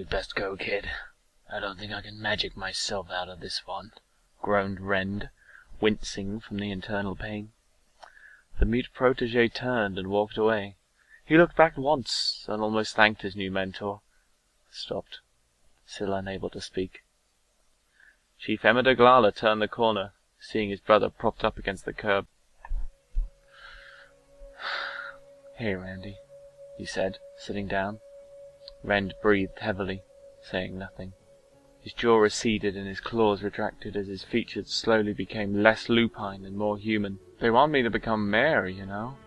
You'd best go, kid. I don't think I can magic myself out of this one, groaned Rend, wincing from the internal pain. The mute protégé turned and walked away. He looked back once and almost thanked his new mentor. Stopped, still unable to speak. Chief Glala turned the corner, seeing his brother propped up against the curb. "Here, Randy," he said, sitting down. Rend breathed heavily, saying nothing. His jaw receded and his claws retracted as his features slowly became less lupine and more human. "They want me to become mayor, you know.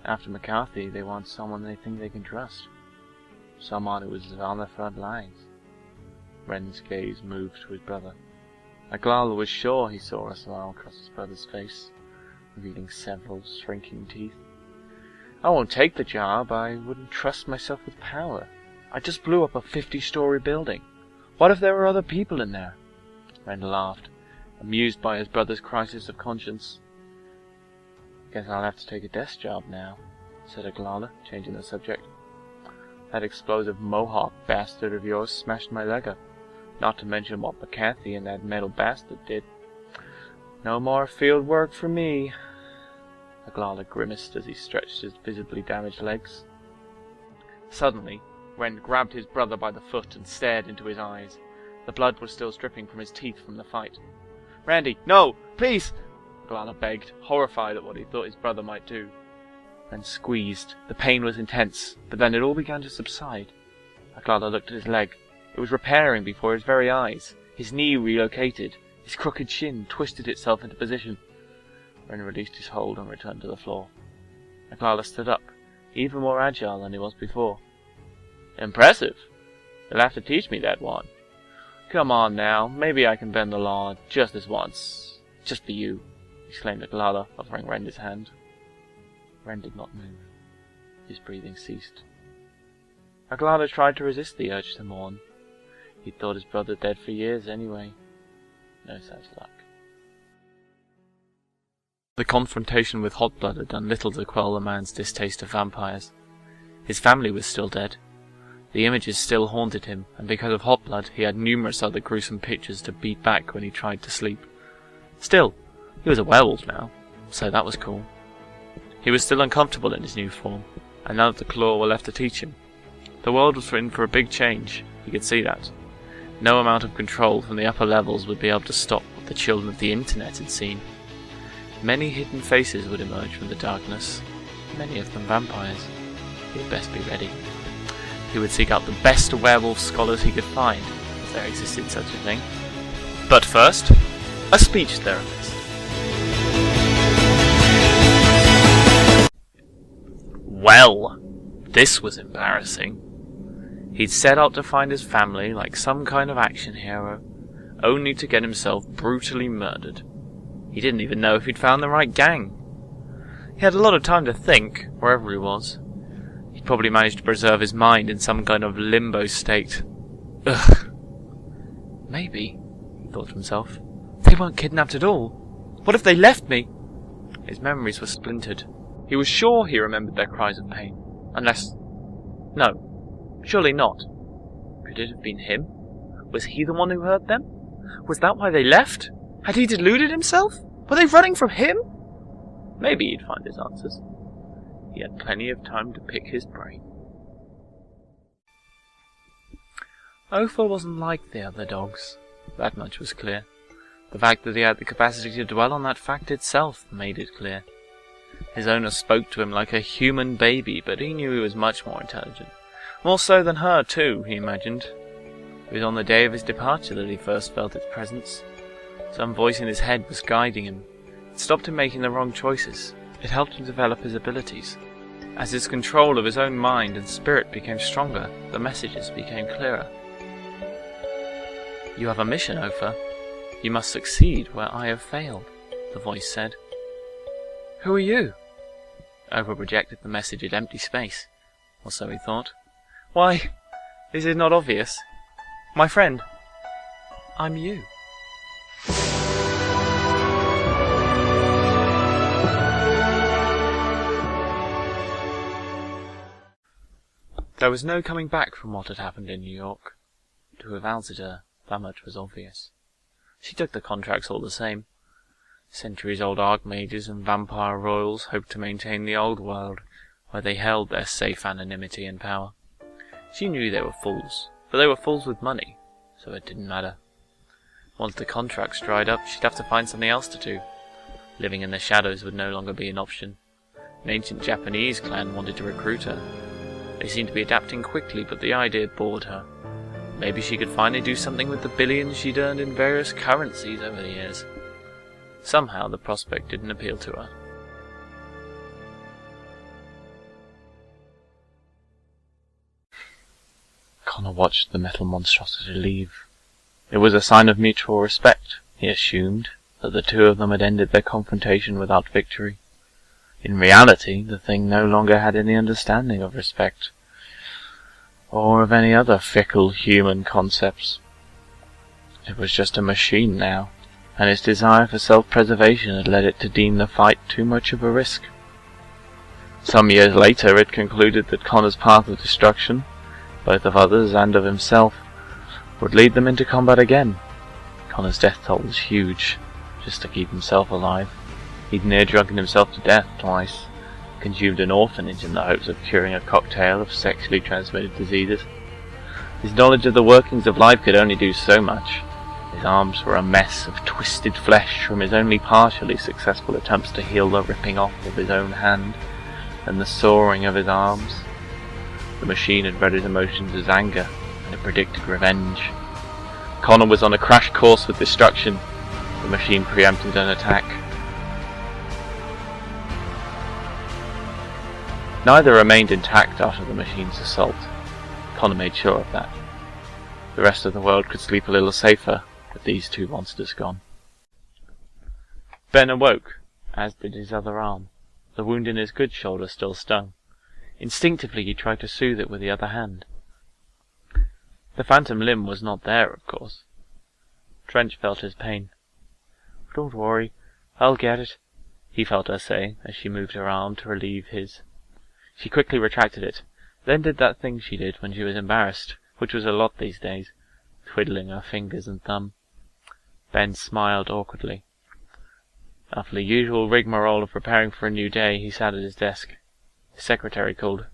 After McCarthy, they want someone they think they can trust. Someone who is on the front lines." Rend's gaze moved to his brother. Aglala was sure he saw a smile cross his brother's face, revealing several shrinking teeth. "I won't take the job. I wouldn't trust myself with power. I just blew up a 50-story building. What if there were other people in there?" Rend laughed, amused by his brother's crisis of conscience. "Guess I'll have to take a desk job now," said Aglala, changing the subject. "That explosive Mohawk bastard of yours smashed my leg up, not to mention what McCarthy and that metal bastard did. No more field work for me." Aglala grimaced as he stretched his visibly damaged legs. Suddenly, Rend grabbed his brother by the foot and stared into his eyes. The blood was still dripping from his teeth from the fight. "Randy, no! Please!" Aglala begged, horrified at what he thought his brother might do. Rend squeezed. The pain was intense, but then it all began to subside. Aglala looked at his leg. It was repairing before his very eyes. His knee relocated. His crooked shin twisted itself into position. Rend released his hold and returned to the floor. Aglala stood up, even more agile than he was before. "Impressive. You'll have to teach me that one. Come on now, maybe I can bend the law just this once. Just for you," exclaimed Aglala, offering Rend his hand. Rend did not move. His breathing ceased. Aglala tried to resist the urge to mourn. He'd thought his brother dead for years anyway. No such luck. The confrontation with Hotblood had done little to quell the man's distaste of vampires. His family was still dead. The images still haunted him, and because of Hotblood, he had numerous other gruesome pictures to beat back when he tried to sleep. Still, he was a werewolf now, so that was cool. He was still uncomfortable in his new form, and none of the Claw were left to teach him. The world was in for a big change, he could see that. No amount of control from the upper levels would be able to stop what the children of the internet had seen. Many hidden faces would emerge from the darkness, many of them vampires. He had best be ready. He would seek out the best werewolf scholars he could find, if there existed such a thing. But first, a speech therapist. Well, this was embarrassing. He'd set out to find his family like some kind of action hero, only to get himself brutally murdered. He didn't even know if he'd found the right gang. He had a lot of time to think, wherever he was. He'd probably managed to preserve his mind in some kind of limbo state. Ugh. Maybe, he thought to himself, they weren't kidnapped at all. What if they left me? His memories were splintered. He was sure he remembered their cries of pain. Unless... No, surely not. Could it have been him? Was he the one who heard them? Was that why they left? Had he deluded himself? Were they running from him? Maybe he'd find his answers. He had plenty of time to pick his brain. Ophir wasn't like the other dogs. That much was clear. The fact that he had the capacity to dwell on that fact itself made it clear. His owner spoke to him like a human baby, but he knew he was much more intelligent. More so than her, too, he imagined. It was on the day of his departure that he first felt its presence. Some voice in his head was guiding him. It stopped him making the wrong choices. It helped him develop his abilities. As his control of his own mind and spirit became stronger, the messages became clearer. "You have a mission, Ophir. You must succeed where I have failed," the voice said. "Who are you?" Ophir projected the message at empty space, or so he thought. "Why, this is not obvious. My friend, I'm you." There was no coming back from what had happened in New York. To Evalzida, that much was obvious. She took the contracts all the same. Centuries-old archmages and vampire royals hoped to maintain the old world, where they held their safe anonymity and power. She knew they were fools, but they were fools with money, so it didn't matter. Once the contracts dried up, she'd have to find something else to do. Living in the shadows would no longer be an option. An ancient Japanese clan wanted to recruit her. They seemed to be adapting quickly, but the idea bored her. Maybe she could finally do something with the billions she'd earned in various currencies over the years. Somehow the prospect didn't appeal to her. Connor watched the metal monstrosity leave. It was a sign of mutual respect, he assumed, that the two of them had ended their confrontation without victory. In reality, the thing no longer had any understanding of respect, or of any other fickle human concepts. It was just a machine now, and its desire for self-preservation had led it to deem the fight too much of a risk. Some years later it concluded that Connor's path of destruction, both of others and of himself, would lead them into combat again. Connor's death toll was huge, just to keep himself alive. He'd near drunken himself to death twice, consumed an orphanage in the hopes of curing a cocktail of sexually transmitted diseases. His knowledge of the workings of life could only do so much. His arms were a mess of twisted flesh from his only partially successful attempts to heal the ripping off of his own hand, and the sawing of his arms. The machine had read his emotions as anger, and it predicted revenge. Connor was on a crash course with destruction. The machine preempted an attack. Neither remained intact after the machine's assault. Connor made sure of that. The rest of the world could sleep a little safer with these two monsters gone. Ben awoke, as did his other arm. The wound in his good shoulder still stung. Instinctively he tried to soothe it with the other hand. The phantom limb was not there, of course. Trench felt his pain. "Don't worry, I'll get it," he felt her say, as she moved her arm to relieve his. She quickly retracted it, then did that thing she did when she was embarrassed, which was a lot these days, twiddling her fingers and thumb. Ben smiled awkwardly. After the usual rigmarole of preparing for a new day, he sat at his desk. His secretary called.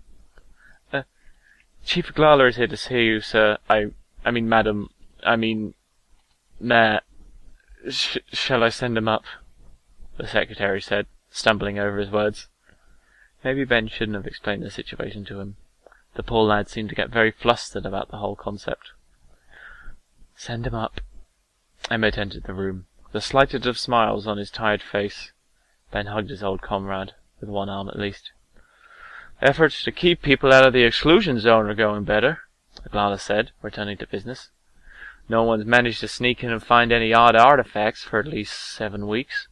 "Chief Glala is here to see you, sir. I mean, madam. Shall I send him up?" the secretary said, stumbling over his words. Maybe Ben shouldn't have explained the situation to him. The poor lad seemed to get very flustered about the whole concept. "Send him up." Emmett entered the room, the slightest of smiles on his tired face. Ben hugged his old comrade, with one arm at least. "Efforts to keep people out of the exclusion zone are going better," Aglala said, returning to business. "No one's managed to sneak in and find any odd artifacts for at least 7 weeks.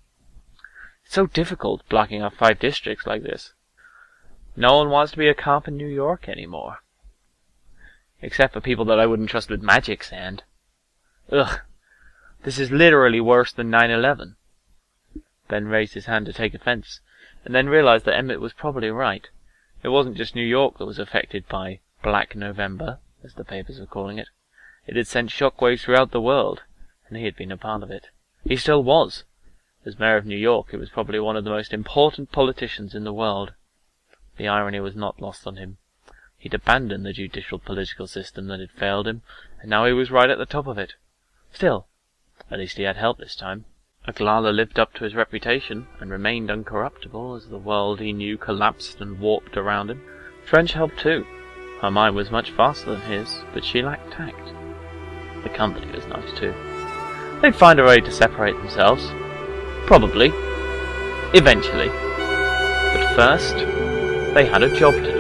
It's so difficult blocking off 5 districts like this. No one wants to be a cop in New York anymore. Except for people that I wouldn't trust with magic sand. Ugh. This is literally worse than 9/11. Ben raised his hand to take offense, and then realized that Emmett was probably right. It wasn't just New York that was affected by Black November, as the papers were calling it. It had sent shockwaves throughout the world, and he had been a part of it. He still was. As mayor of New York, he was probably one of the most important politicians in the world. The irony was not lost on him. He'd abandoned the judicial political system that had failed him, and now he was right at the top of it. Still, at least he had help this time. Aglala lived up to his reputation, and remained uncorruptible as the world he knew collapsed and warped around him. Trench helped too. Her mind was much faster than his, but she lacked tact. The company was nice too. They'd find a way to separate themselves. Probably. Eventually. But first, they had a job to